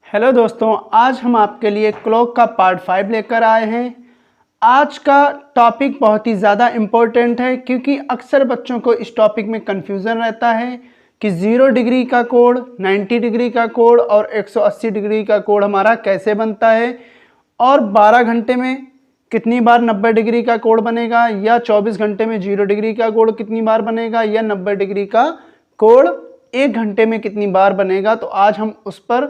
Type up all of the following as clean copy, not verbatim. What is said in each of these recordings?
Hello दोस्तों, आज हम आपके लिए क्लॉक का पार्ट 5 लेकर आए हैं। आज का टॉपिक बहुत ही ज़्यादा इम्पोर्टेंट है क्योंकि अक्सर बच्चों को इस टॉपिक में कन्फ्यूज़न रहता है कि 0 डिग्री का कोण, 90 डिग्री का कोण और 180 डिग्री का कोण हमारा कैसे बनता है और 12 घंटे में कितनी बार 90 डिग्री का कोण बनेगा या 24 घंटे में 0 डिग्री का कोण कितनी बार बनेगा या 90 डिग्री का कोण 1 घंटे में कितनी बार बनेगा। तो आज हम उस पर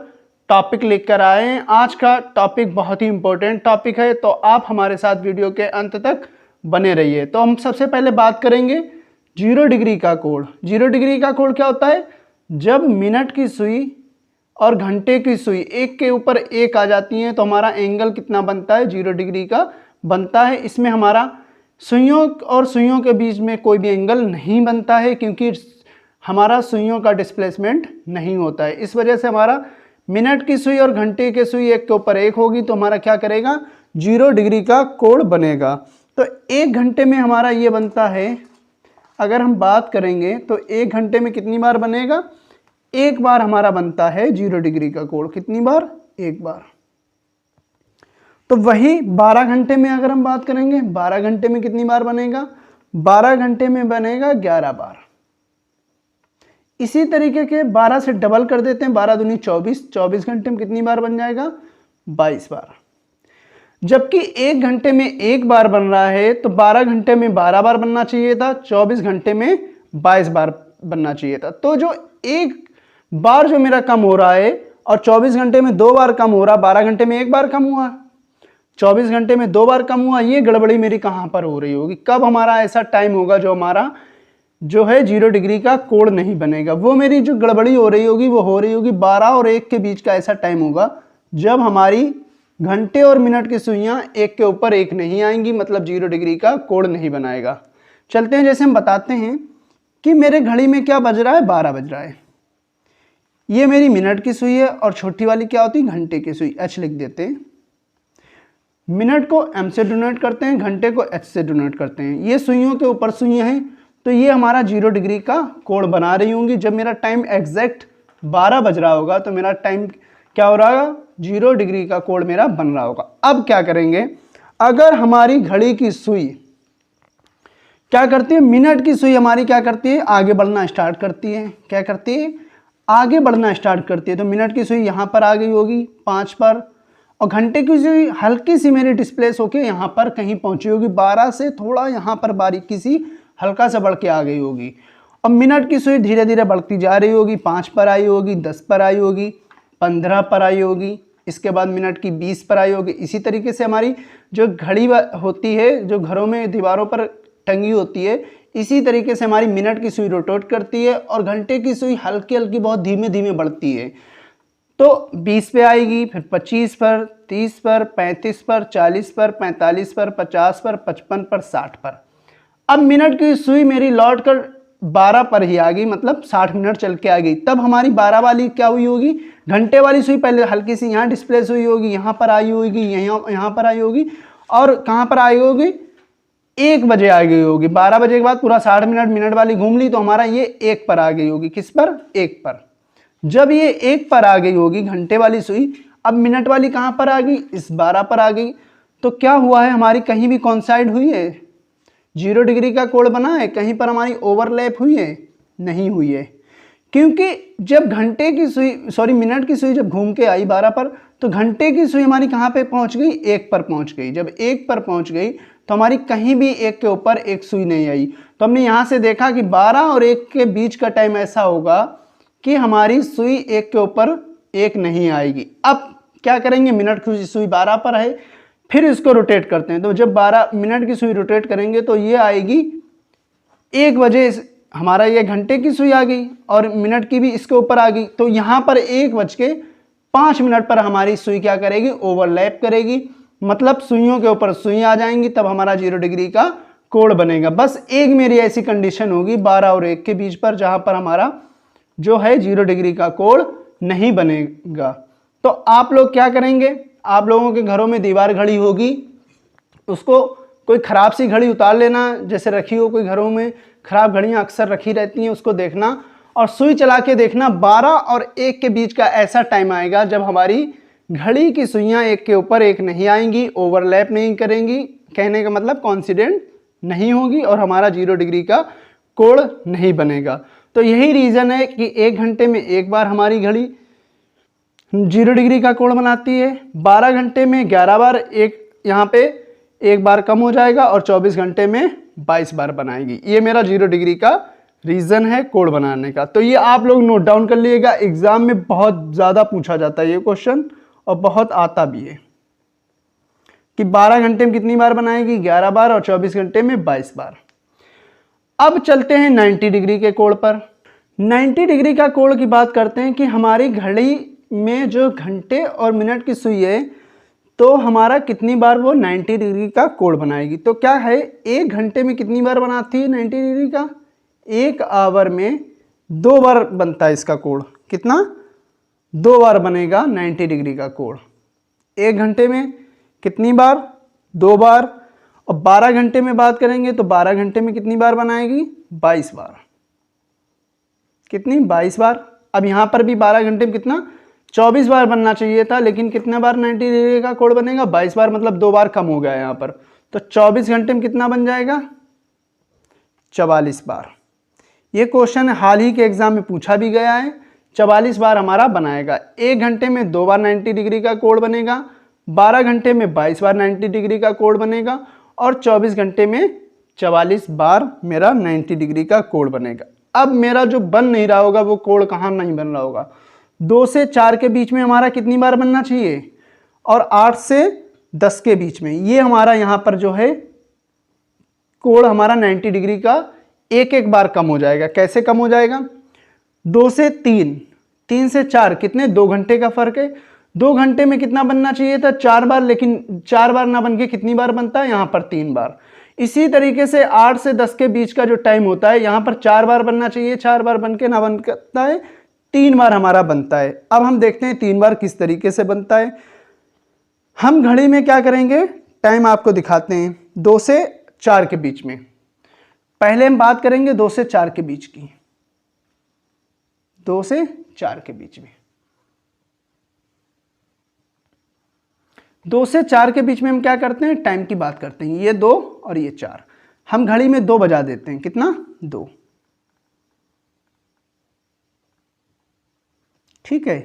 टॉपिक लेकर आए हैं। आज का टॉपिक बहुत ही इंपॉर्टेंट टॉपिक है, तो आप हमारे साथ वीडियो के अंत तक बने रहिए। तो हम सबसे पहले बात करेंगे 0 डिग्री का कोण। 0 डिग्री का कोण क्या होता है? जब मिनट की सुई और घंटे की सुई एक के ऊपर एक आ जाती हैं तो हमारा एंगल कितना बनता है? 0 डिग्री का बनता है। इसमें हमारा सुइयों और सुइयों के बीच में कोई भी एंगल नहीं बनता है क्योंकि हमारा सुइयों का डिस्प्लेसमेंट नहीं होता है। इस वजह से हमारा मिनट की सुई और घंटे की सुई एक के ऊपर एक होगी तो हमारा क्या करेगा? 0 डिग्री का कोण बनेगा। तो 1 घंटे में हमारा ये बनता है, अगर हम बात करेंगे तो 1 घंटे में कितनी बार बनेगा? एक बार हमारा बनता है 0 डिग्री का कोण। कितनी बार? एक बार। तो वही 12 घंटे में अगर हम बात करेंगे, 12 घंटे में कितनी बार बनेगा? 12 घंटे में बनेगा 11 बार। इसी तरीके के 12 से डबल कर देते हैं, 12 दूनी 24, 24 घंटे में कितनी बार बन जाएगा? 22 बार। जबकि 1 घंटे में एक बार बन रहा है तो 12 घंटे में 12 बार बनना चाहिए था, 24 घंटे में 22 बार बनना चाहिए था। तो जो एक बार जो मेरा कम हो रहा है और 24 घंटे में 2 बार कम हो रहा, 12 घंटे में एक बार कम हुआ, 24 घंटे में 2 बार कम हुआ, ये गड़बड़ी मेरी कहाँ पर हो रही होगी? कब हमारा ऐसा टाइम होगा जो हमारा जो है 0 डिग्री का कोण नहीं बनेगा? वो मेरी जो गड़बड़ी हो रही होगी वो हो रही होगी 12 और 1 के बीच का ऐसा टाइम होगा जब हमारी घंटे और मिनट की सुइयां एक के ऊपर एक नहीं आएंगी, मतलब 0 डिग्री का कोण नहीं बनाएगा। चलते हैं, जैसे हम बताते हैं कि मेरे घड़ी में क्या बज रहा है? 12 बज रहा है। ये मेरी मिनट की सुई है और छोटी वाली क्या होती है? घंटे की सुई। एच लिख देते हैं। मिनट को एम से डोनेट करते हैं, घंटे को एच से डोनेट करते हैं। ये सुइयों के ऊपर सुइयां हैं तो ये हमारा 0 डिग्री का कोण बना रही होंगी। जब मेरा टाइम एग्जैक्ट 12 बज रहा होगा तो मेरा टाइम क्या हो रहा होगा? 0 डिग्री का कोण मेरा बन रहा होगा। अब क्या करेंगे? अगर हमारी घड़ी की सुई क्या करती है? मिनट की सुई हमारी क्या करती है? आगे बढ़ना स्टार्ट करती है। क्या करती है? आगे बढ़ना स्टार्ट करती है। तो मिनट की सुई यहाँ पर आ गई होगी 5 पर, और घंटे की सुई हल्की सी मेरी डिस्प्लेस होके यहाँ पर कहीं पहुंची होगी, 12 से थोड़ा यहाँ पर बारीकी सी हल्का सा बढ़ के आ गई होगी। और मिनट की सुई धीरे धीरे बढ़ती जा रही होगी, 5 पर आई होगी, 10 पर आई होगी, 15 पर आई होगी, इसके बाद मिनट की 20 पर आई होगी। इसी तरीके से हमारी जो घड़ी होती है जो घरों में दीवारों पर टंगी होती है, इसी तरीके से हमारी मिनट की सुई रोटेट करती है और घंटे की सुई हल्की हल्की बहुत धीमे धीमे बढ़ती है। तो 20 पे आएगी, फिर 25 पर, 30 पर, 35 पर, 40 पर, 45 पर, 50 पर, 55 पर, 60 पर। अब मिनट की सुई मेरी लौट कर 12 पर ही आ गई, मतलब 60 मिनट चल के आ गई। तब हमारी 12 वाली क्या हुई होगी? घंटे वाली सुई पहले हल्की सी यहाँ डिस्प्लेस हुई होगी, यहाँ पर आई होगी, यहाँ पर आई होगी, और कहाँ पर आई होगी? 1 बजे आ गई होगी। 12 बजे के बाद पूरा 60 मिनट मिनट वाली घूम ली तो हमारा ये 1 पर आ गई होगी। किस पर? 1 पर। जब ये 1 पर आ गई होगी घंटे वाली सुई, अब मिनट वाली कहाँ पर आ गई? इस 12 पर आ गई। तो क्या हुआ है? हमारी कहीं भी कॉन्साइड हुई है? 0 डिग्री का कोण बना है? कहीं पर हमारी ओवरलैप हुई है? नहीं हुई है। क्योंकि जब घंटे की सुई मिनट की सुई जब घूम के आई 12 पर, तो घंटे की सुई हमारी कहाँ पे पहुंच गई? 1 पर पहुंच गई। जब 1 पर पहुंच गई तो हमारी कहीं भी 1 के ऊपर एक सुई नहीं आई। तो हमने यहाँ से देखा कि 12 और 1 के बीच का टाइम ऐसा होगा कि हमारी सुई 1 के ऊपर एक नहीं आएगी। अब क्या करेंगे? मिनट की सुई 12 पर है, फिर इसको रोटेट करते हैं। तो जब 12 मिनट की सुई रोटेट करेंगे तो ये आएगी 1 बजे, हमारा ये घंटे की सुई आ गई और मिनट की भी इसके ऊपर आ गई। तो यहाँ पर 1:05 मिनट पर हमारी सुई क्या करेगी? ओवरलैप करेगी, मतलब सुइयों के ऊपर सुई आ जाएंगी, तब हमारा 0 डिग्री का कोण बनेगा। बस एक मेरी ऐसी कंडीशन होगी 12 और 1 के बीच पर जहाँ पर हमारा जो है 0 डिग्री का कोण नहीं बनेगा। तो आप लोग क्या करेंगे? आप लोगों के घरों में दीवार घड़ी होगी, उसको कोई ख़राब सी घड़ी उतार लेना, जैसे रखी हो कोई घरों में ख़राब घड़ियाँ अक्सर रखी रहती हैं, उसको देखना और सुई चला के देखना 12 और 1 के बीच का ऐसा टाइम आएगा जब हमारी घड़ी की सुइयां एक के ऊपर एक नहीं आएंगी, ओवरलैप नहीं करेंगी, कहने का मतलब कॉन्सिडेंट नहीं होगी और हमारा 0 डिग्री का कोण नहीं बनेगा। तो यही रीज़न है कि 1 घंटे में एक बार हमारी घड़ी 0 डिग्री का कोण बनाती है, 12 घंटे में 11 बार, एक यहाँ पे एक बार कम हो जाएगा और 24 घंटे में 22 बार बनाएगी। ये मेरा 0 डिग्री का रीज़न है कोण बनाने का। तो ये आप लोग नोट डाउन कर लीजिएगा, एग्जाम में बहुत ज़्यादा पूछा जाता है ये क्वेश्चन और बहुत आता भी है कि 12 घंटे में कितनी बार बनाएगी, 11 बार, और 24 घंटे में 22 बार। अब चलते हैं 90 डिग्री के कोण पर। 90 डिग्री का कोण की बात करते हैं कि हमारी घड़ी में जो घंटे और मिनट की सुई है तो हमारा कितनी बार वो 90 डिग्री का कोण बनाएगी। तो क्या है, 1 घंटे में कितनी बार बनाती है 90 डिग्री का, 1 आवर में 2 बार बनता है इसका कोण। कितना, 2 बार बनेगा 90 डिग्री का कोण। 1 घंटे में कितनी बार, 2 बार। और 12 घंटे में बात करेंगे तो 12 घंटे में कितनी बार बनाएगी, 22 बार। कितनी, 22 बार। अब यहाँ पर भी 12 घंटे में कितना, 24 बार बनना चाहिए था, लेकिन कितने बार 90 डिग्री का कोण बनेगा, 22 बार, मतलब 2 बार कम हो गया यहाँ पर। तो 24 घंटे में कितना बन जाएगा, 44 बार। ये क्वेश्चन हाल ही के एग्जाम में पूछा भी गया है। 44 बार हमारा बनाएगा। 1 घंटे में 2 बार 90 डिग्री का कोण बनेगा, 12 घंटे में 22 बार 90 डिग्री का कोण बनेगा और 24 घंटे में 44 बार मेरा 90 डिग्री का कोण बनेगा। अब मेरा जो बन नहीं रहा होगा वो कोण कहाँ नहीं बन रहा होगा, 2 से 4 के बीच में हमारा कितनी बार बनना चाहिए और 8 से 10 के बीच में। ये हमारा यहाँ पर जो है कोण हमारा 90 डिग्री का एक एक बार कम हो जाएगा। कैसे कम हो जाएगा, 2 से 3, 3 से 4, कितने, 2 घंटे का फर्क है। 2 घंटे में कितना बनना चाहिए था, 4 बार, लेकिन 4 बार ना बन के कितनी बार बनता है, यहाँ पर 3 बार। इसी तरीके से 8 से 10 के बीच का जो टाइम होता है, यहाँ पर 4 बार बनना चाहिए, 4 बार बन के ना बनता है, 3 बार हमारा बनता है। अब हम देखते हैं 3 बार किस तरीके से बनता है। हम घड़ी में क्या करेंगे, टाइम आपको दिखाते हैं 2 से 4 के बीच में। पहले हम बात करेंगे 2 से 4 के बीच की, 2 से 4 के बीच में। 2 से 4 के बीच में हम क्या करते हैं, टाइम की बात करते हैं। ये 2 और ये 4, हम घड़ी में 2 बजा देते हैं। कितना, 2। ठीक है,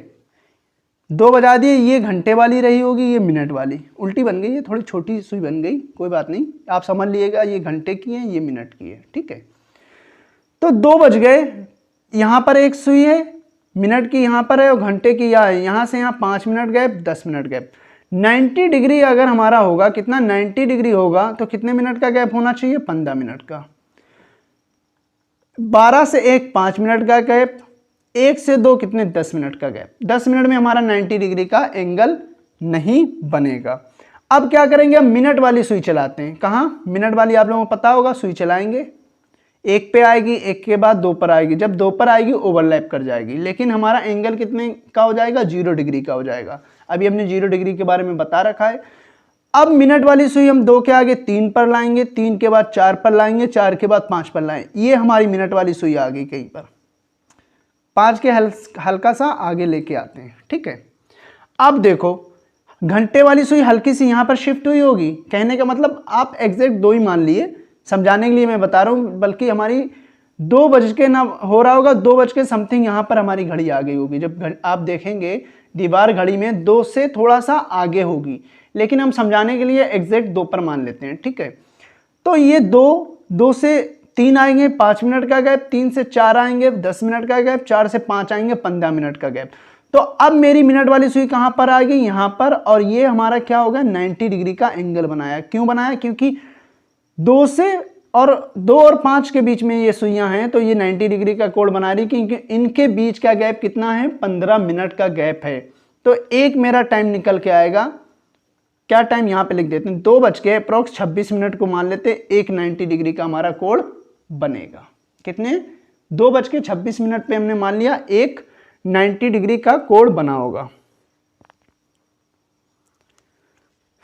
2 बजा दिए। ये घंटे वाली रही होगी, ये मिनट वाली, उल्टी बन गई, ये थोड़ी छोटी सुई बन गई, कोई बात नहीं, आप समझ लीजिएगा। ये घंटे की है, ये मिनट की है। ठीक है, तो 2 बज गए। यहाँ पर एक सुई है मिनट की, यहाँ पर है, और घंटे की यहाँ से यहाँ 5 minute gap, 10 minute gap. 90 degree अगर हमारा होगा, कितना, 90 डिग्री होगा तो कितने मिनट का गैप होना चाहिए, 15 मिनट का। 12 से 1 5 मिनट का गैप, 1 से 2 कितने, 10 मिनट का गैप। 10 मिनट में हमारा 90 डिग्री का एंगल नहीं बनेगा। अब क्या करेंगे, हम मिनट वाली सुई चलाते हैं। कहाँ, मिनट वाली आप लोगों को पता होगा, सुई चलाएंगे, 1 पे आएगी, 1 के बाद 2 पर आएगी, जब 2 पर आएगी ओवरलैप कर जाएगी, लेकिन हमारा एंगल कितने का हो जाएगा, 0 डिग्री का हो जाएगा। अभी हमने 0 डिग्री के बारे में बता रखा है। अब मिनट वाली सुई हम 2 के आगे 3 पर लाएंगे, 3 के बाद 4 पर लाएंगे, 4 के बाद 5 पर लाएंगे। ये हमारी मिनट वाली सुई आ गई कहीं पर, 5 के हल्का सा आगे लेके आते हैं। ठीक है, अब देखो घंटे वाली सुई हल्की सी यहाँ पर शिफ्ट हुई होगी, कहने का मतलब आप एग्जैक्ट 2 ही मान लिए, समझाने के लिए मैं बता रहा हूँ, बल्कि हमारी 2 बज के ना हो रहा होगा, 2 बज के समथिंग यहाँ पर हमारी घड़ी आ गई होगी। जब आप देखेंगे दीवार घड़ी में 2 से थोड़ा सा आगे होगी, लेकिन हम समझाने के लिए एग्जैक्ट 2 पर मान लेते हैं। ठीक है, तो ये 2 से 3 आएंगे, 5 मिनट का गैप, 3 से 4 आएंगे, 10 मिनट का गैप, 4 से 5 आएंगे, 15 मिनट का गैप। तो अब मेरी मिनट वाली सुई कहाँ पर आ गई, यहाँ पर, और ये हमारा क्या होगा, 90 डिग्री का एंगल बनाया। क्यों बनाया, क्योंकि 2 और 5 के बीच में ये सुइयां हैं, तो ये 90 डिग्री का कोण बना रही, क्योंकि इनके बीच का गैप कितना है, 15 मिनट का गैप है। तो एक मेरा टाइम निकल के आएगा, क्या टाइम यहाँ पे लिख देते हैं, 2 बज के अप्रोक्स 26 मिनट को मान लेते हैं, एक 90 डिग्री का हमारा कोण बनेगा। कितने, 2 बज के 26 मिनट पे हमने मान लिया एक 90 डिग्री का कोण बना होगा।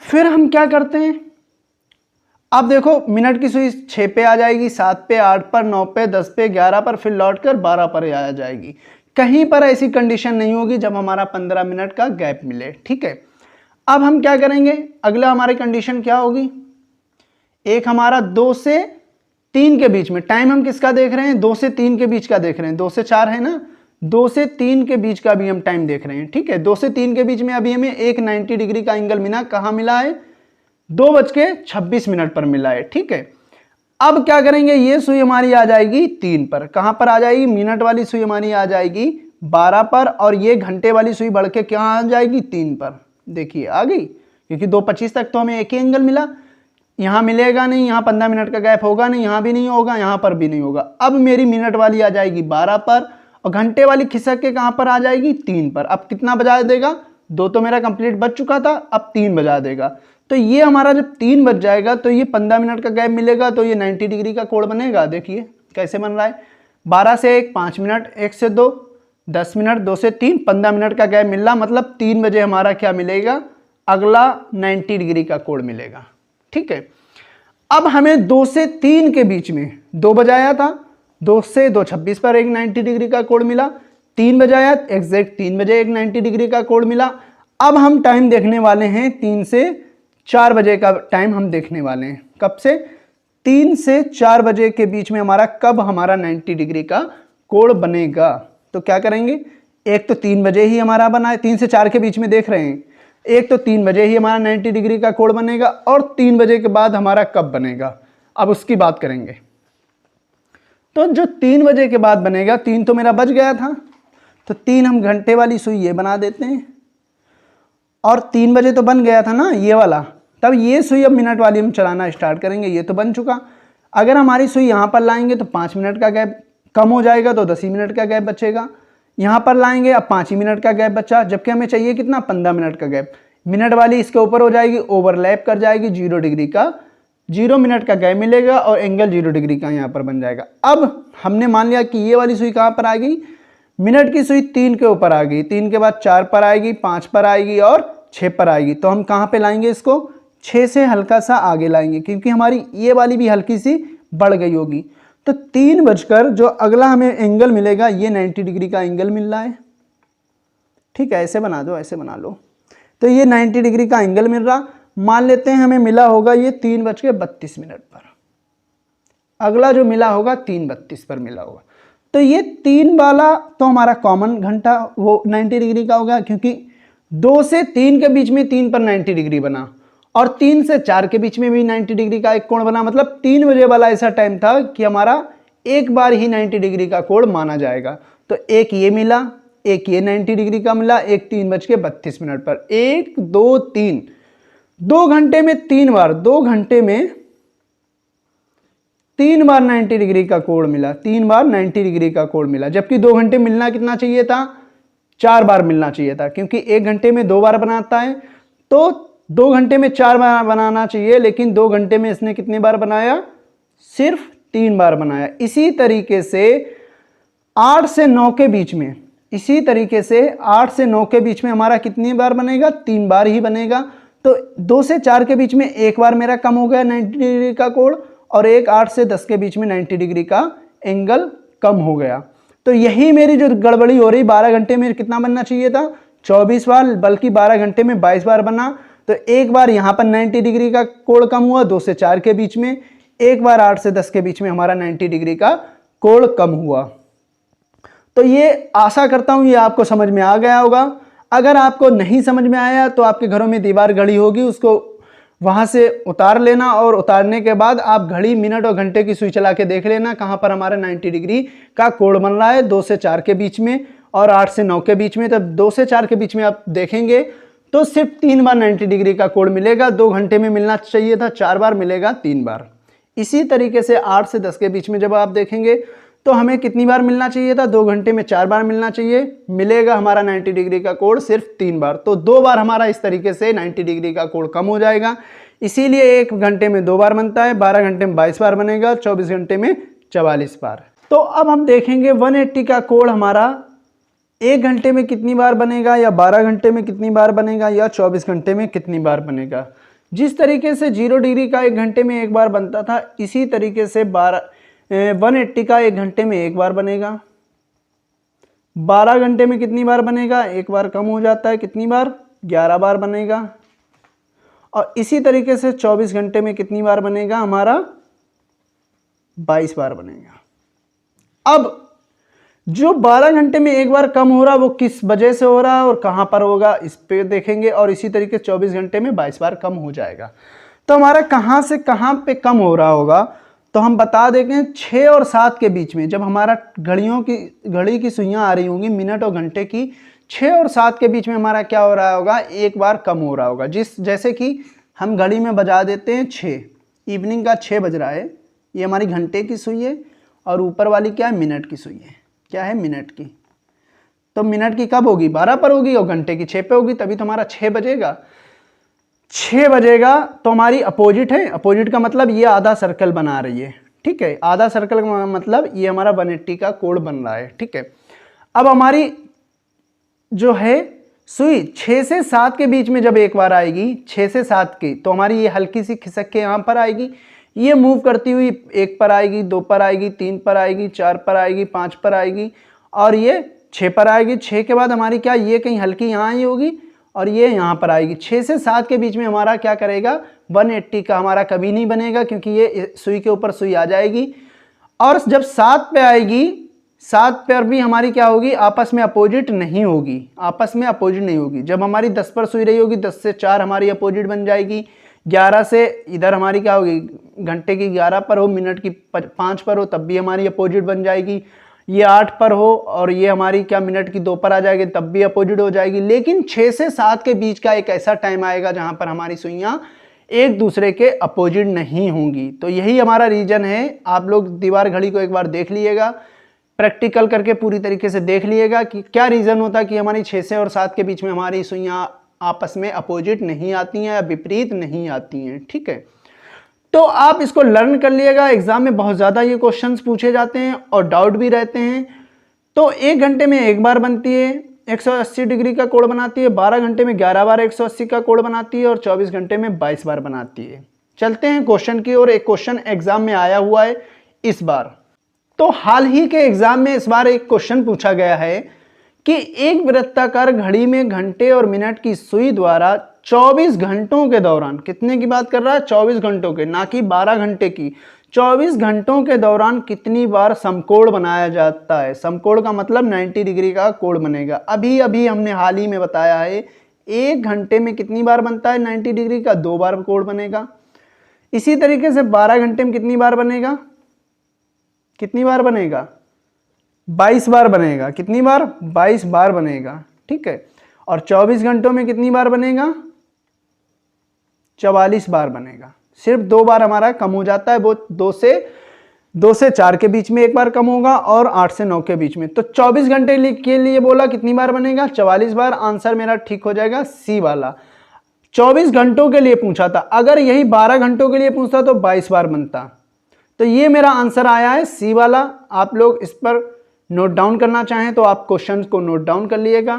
फिर हम क्या करते हैं, अब देखो मिनट की सुई 6 पे आ जाएगी, 7 पे, 8 पर, 9 पे, 10 पे, 11 पर, फिर लौट कर 12 पर आ जाएगी। कहीं पर ऐसी कंडीशन नहीं होगी जब हमारा 15 मिनट का गैप मिले। ठीक है, अब हम क्या करेंगे, अगला हमारी कंडीशन क्या होगी, एक हमारा 2 से 3 के बीच में टाइम हम किसका देख रहे हैं, 2 से 3 के बीच का देख रहे हैं, 2 से 4 है ना, 2 से 3 के बीच का भी हम टाइम देख रहे हैं। ठीक है, 2 से 3 के बीच में अभी हमें एक 90 डिग्री का एंगल मिला, कहाँ मिला है, 2:26 पर मिला है। ठीक है, अब क्या करेंगे, ये सुई हमारी आ जाएगी 3 पर, कहां पर आ जाएगी, मिनट वाली सुई हमारी आ जाएगी 12 पर, और ये घंटे वाली सुई बढ़ के क्या आ जाएगी 3 पर। देखिए आ गई, क्योंकि 2:25 तक तो हमें एक ही एंगल मिला, यहां मिलेगा नहीं, यहां 15 मिनट का गैप होगा नहीं, यहां भी नहीं होगा, यहां पर भी नहीं होगा। अब मेरी मिनट वाली आ जाएगी 12 पर, और घंटे वाली खिसक के कहां पर आ जाएगी 3 पर। अब कितना बजा देगा, 2 तो मेरा कंप्लीट बच चुका था, अब 3 बजा देगा। तो ये हमारा जब 3 बज जाएगा तो ये 15 मिनट का गैप मिलेगा, तो ये 90 डिग्री का कोण बनेगा। देखिए कैसे बन रहा है, 12 से 1 5 मिनट, 1 से 2 10 मिनट, 2 से 3 15 मिनट का गैप मिल रहा, मतलब 3 बजे हमारा क्या मिलेगा, अगला 90 डिग्री का कोण मिलेगा। ठीक है, अब हमें 2 से 3 के बीच में 2 बजाया था, 2 से 2:26 पर एक 90 डिग्री का कोण मिला, 3 बजाया एग्जैक्ट 3 बजे एक 90 डिग्री का कोण मिला। अब हम टाइम देखने वाले हैं 3 से 4 बजे का टाइम हम देखने वाले हैं, कब से, 3 से 4 बजे के बीच में हमारा कब हमारा 90 डिग्री का कोण बनेगा। तो क्या करेंगे, एक तो 3 बजे ही हमारा बना है, 3 से 4 के बीच में देख रहे हैं, एक तो 3 बजे ही हमारा 90 डिग्री का कोण बनेगा, और 3 बजे के बाद हमारा कब बनेगा, अब उसकी बात करेंगे। तो जो 3 बजे के बाद बनेगा, 3 तो मेरा बच गया था, तो 3 हम घंटे वाली सुई ये बना देते हैं, और 3 बजे तो बन गया था ना ये वाला, तब ये सुई अब मिनट वाली हम चलाना स्टार्ट करेंगे, ये तो बन चुका। अगर हमारी सुई यहाँ पर लाएंगे तो 5 मिनट का गैप कम हो जाएगा, तो 10 ही मिनट का गैप बचेगा। यहाँ पर लाएंगे, अब 5 ही मिनट का गैप बचा, जबकि हमें चाहिए कितना, 15 मिनट का गैप। मिनट वाली इसके ऊपर हो जाएगी, ओवरलैप कर जाएगी, 0 डिग्री का 0 मिनट का गैप मिलेगा, और एंगल 0 डिग्री का यहाँ पर बन जाएगा। अब हमने मान लिया कि ये वाली सुई कहाँ पर आ गई, मिनट की सुई 3 के ऊपर आ गई, 3 के बाद 4 पर आएगी, 5 पर आएगी और 6 पर आएगी। तो हम कहाँ पे लाएंगे इसको, 6 से हल्का सा आगे लाएंगे, क्योंकि हमारी ये वाली भी हल्की सी बढ़ गई होगी। तो 3 बजकर जो अगला हमें एंगल मिलेगा, ये 90 डिग्री का एंगल मिल रहा है। ठीक है, ऐसे बना दो, ऐसे बना लो। तो ये 90 डिग्री का एंगल मिल रहा, मान लेते हैं हमें मिला होगा ये 3:32 पर, अगला जो मिला होगा 3:32 पर मिला होगा। तो ये 3 वाला तो हमारा कॉमन घंटा वो 90 डिग्री का होगा, क्योंकि 2 से 3 के बीच में 3 पर 90 डिग्री बना, और 3 से 4 के बीच में भी 90 डिग्री का एक कोण बना, मतलब 3 बजे वाला ऐसा टाइम था कि हमारा एक बार ही 90 डिग्री का कोण माना जाएगा। तो एक ये मिला, एक ये 90 डिग्री का मिला, एक 3:32 पर, 1 2 3, 2 घंटे में 3 बार, 2 घंटे में 3 बार 90 डिग्री का कोण मिला, 3 बार 90 डिग्री का कोण मिला। जबकि 2 घंटे मिलना कितना चाहिए था, 4 बार मिलना चाहिए था, क्योंकि 1 घंटे में 2 बार बनाता है, तो 2 घंटे में 4 बार बनाना चाहिए, लेकिन 2 घंटे में इसने कितनी बार बनाया, सिर्फ 3 बार बनाया। इसी तरीके से 8 से 9 के बीच में, इसी तरीके से 8 से 9 के बीच में हमारा कितनी बार बनेगा, 3 बार ही बनेगा। तो 2 से 4 के बीच में एक बार मेरा कम हो गया 90 डिग्री का कोण, और एक 8 से 10 के बीच में 90 डिग्री का एंगल कम हो गया। तो यही मेरी जो गड़बड़ी हो रही, 12 घंटे में कितना बनना चाहिए था, 24 बार, बल्कि 12 घंटे में 22 बार बना। तो एक बार यहाँ पर 90 डिग्री का कोण कम हुआ 2 से 4 के बीच में, एक बार 8 से 10 के बीच में हमारा 90 डिग्री का कोण कम हुआ। तो ये आशा करता हूँ ये आपको समझ में आ गया होगा। अगर आपको नहीं समझ में आया तो आपके घरों में दीवार घड़ी होगी, उसको वहाँ से उतार लेना, और उतारने के बाद आप घड़ी, मिनट और घंटे की सुई चला के देख लेना कहाँ पर हमारा 90 डिग्री का कोण बन रहा है, 2 से 4 के बीच में और 8 से 9 के बीच में। तब 2 से 4 के बीच में आप देखेंगे तो सिर्फ 3 बार 90 डिग्री का कोण मिलेगा, 2 घंटे में मिलना चाहिए था 4 बार, मिलेगा 3 बार। इसी तरीके से 8 से 10 के बीच में जब आप देखेंगे तो हमें कितनी बार मिलना चाहिए था, 2 घंटे में 4 बार मिलना चाहिए, मिलेगा हमारा 90 डिग्री का कोण सिर्फ 3 बार। तो 2 बार हमारा इस तरीके से 90 डिग्री का कोण कम हो जाएगा। इसीलिए 1 घंटे में 2 बार बनता है, 12 घंटे में 22 बार बनेगा, 24 घंटे में 44 बार। तो अब हम देखेंगे 180 का कोण हमारा 1 घंटे में कितनी बार बनेगा, या 12 घंटे में कितनी बार बनेगा, या 24 घंटे में कितनी बार बनेगा। जिस तरीके से 0 डिग्री का 1 घंटे में एक बार बनता था, इसी तरीके से 180 का 1 घंटे में एक बार बनेगा। 12 घंटे में कितनी बार बनेगा? एक बार कम हो जाता है, कितनी बार? 11 बार बनेगा। और इसी तरीके से 24 घंटे में कितनी बार बनेगा हमारा? 22 बार बनेगा। अब जो 12 घंटे में एक बार कम हो रहा वो किस वजह से हो रहा है और कहां पर होगा, इस पे देखेंगे। और इसी तरीके 24 घंटे में 22 बार कम हो जाएगा। तो हमारा कहां से कहां पे कम हो रहा होगा, तो हम बता देंगे 6 और 7 के बीच में। जब हमारा घड़ी की सुइयां आ रही होंगी मिनट और घंटे की, 6 और 7 के बीच में हमारा क्या हो रहा होगा? एक बार कम हो रहा होगा। जैसे कि हम घड़ी में बजा देते हैं 6, इवनिंग का 6 बज रहा है, ये हमारी घंटे की सुई है। और ऊपर वाली क्या है? मिनट की सुई है। क्या है? मिनट की। तो मिनट की कब होगी? 12 पर होगी और घंटे की 6 पे होगी, तभी तो हमारा 6 बजेगा। 6 बजेगा तो हमारी अपोजिट है। अपोजिट का मतलब ये आधा सर्कल बना रही है, ठीक है। आधा सर्कल का मतलब ये हमारा 180 का कोण बन रहा है, ठीक है। अब हमारी जो है सुई 6 से 7 के बीच में जब एक बार आएगी, 6 से 7 की, तो हमारी ये हल्की सी खिसक के यहाँ पर आएगी। ये मूव करती हुई 1 पर आएगी, 2 पर आएगी, 3 पर आएगी, 4 पर आएगी, 5 पर आएगी और ये 6 पर आएगी। 6 के बाद हमारी क्या, ये कहीं हल्की यहाँ आई होगी और ये यहाँ पर आएगी। 6 से 7 के बीच में हमारा क्या करेगा? 180 का हमारा कभी नहीं बनेगा, क्योंकि ये सुई के ऊपर सुई आ जाएगी। और जब 7 पे आएगी, 7 पर भी हमारी क्या होगी? आपस में अपोजिट नहीं होगी। आपस में अपोजिट नहीं होगी। जब हमारी 10 पर सुई रही होगी, 10 से 4 हमारी अपोजिट बन जाएगी। 11 से इधर हमारी क्या होगी? घंटे की 11 पर हो, मिनट की 5 पर हो, तब भी हमारी अपोजिट बन जाएगी। ये 8 पर हो और ये हमारी क्या मिनट की 2 पर आ जाएगी, तब भी अपोजिट हो जाएगी। लेकिन 6 से 7 के बीच का एक ऐसा टाइम आएगा जहां पर हमारी सुइयां एक दूसरे के अपोजिट नहीं होंगी। तो यही हमारा रीजन है। आप लोग दीवार घड़ी को एक बार देख लीजिएगा, प्रैक्टिकल करके पूरी तरीके से देख लीजिएगा कि क्या रीजन होता है कि हमारी 6 से और 7 के बीच में हमारी सुइयां आपस में अपोजिट नहीं आती हैं या विपरीत नहीं आती हैं, ठीक है। तो आप इसको लर्न कर लिएगा। एग्जाम में बहुत ज़्यादा ये क्वेश्चंस पूछे जाते हैं और डाउट भी रहते हैं। तो 1 घंटे में एक बार बनती है, 180 डिग्री का कोण बनाती है। 12 घंटे में 11 बार 180 का कोण बनाती है और 24 घंटे में 22 बार बनाती है। चलते हैं क्वेश्चन की ओर। एक क्वेश्चन एग्जाम में आया हुआ है इस बार। तो हाल ही के एग्जाम में इस बार एक क्वेश्चन पूछा गया है कि एक वृत्ताकार घड़ी में घंटे और मिनट की सुई द्वारा 24 घंटों के दौरान, कितने की बात कर रहा है? 24 घंटों के, ना कि 12 घंटे की। 24 घंटों के दौरान कितनी बार समकोण बनाया जाता है? समकोण का मतलब 90 डिग्री का कोण बनेगा। अभी अभी हमने हाल ही में बताया है 1 घंटे में कितनी बार बनता है 90 डिग्री का? 2 बार कोण बनेगा। इसी तरीके से 12 घंटे में कितनी बार बनेगा? कितनी बार बनेगा? 22 बार बनेगा। कितनी बार? 22 बार बनेगा, ठीक है। और 24 घंटों में कितनी बार बनेगा? 44 बार बनेगा। सिर्फ 2 बार हमारा कम हो जाता है, वो 2 से 4 के बीच में एक बार कम होगा और 8 से 9 के बीच में। तो 24 घंटे के लिए बोला कितनी बार बनेगा? 44 बार। आंसर मेरा ठीक हो जाएगा सी वाला। 24 घंटों के लिए पूछा था, अगर यही 12 घंटों के लिए पूछता तो 22 बार बनता। तो ये मेरा आंसर आया है सी वाला। आप लोग इस पर नोट डाउन करना चाहें तो आप क्वेश्चंस को नोट डाउन कर लीजिएगा।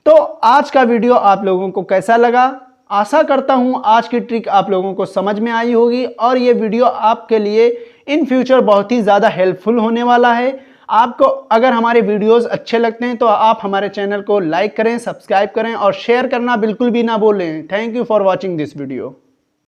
तो आज का वीडियो आप लोगों को कैसा लगा? आशा करता हूं आज की ट्रिक आप लोगों को समझ में आई होगी और ये वीडियो आपके लिए इन फ्यूचर बहुत ही ज़्यादा हेल्पफुल होने वाला है। आपको अगर हमारे वीडियोस अच्छे लगते हैं तो आप हमारे चैनल को लाइक करें, सब्सक्राइब करें और शेयर करना बिल्कुल भी ना भूलें। Thank you for watching this video.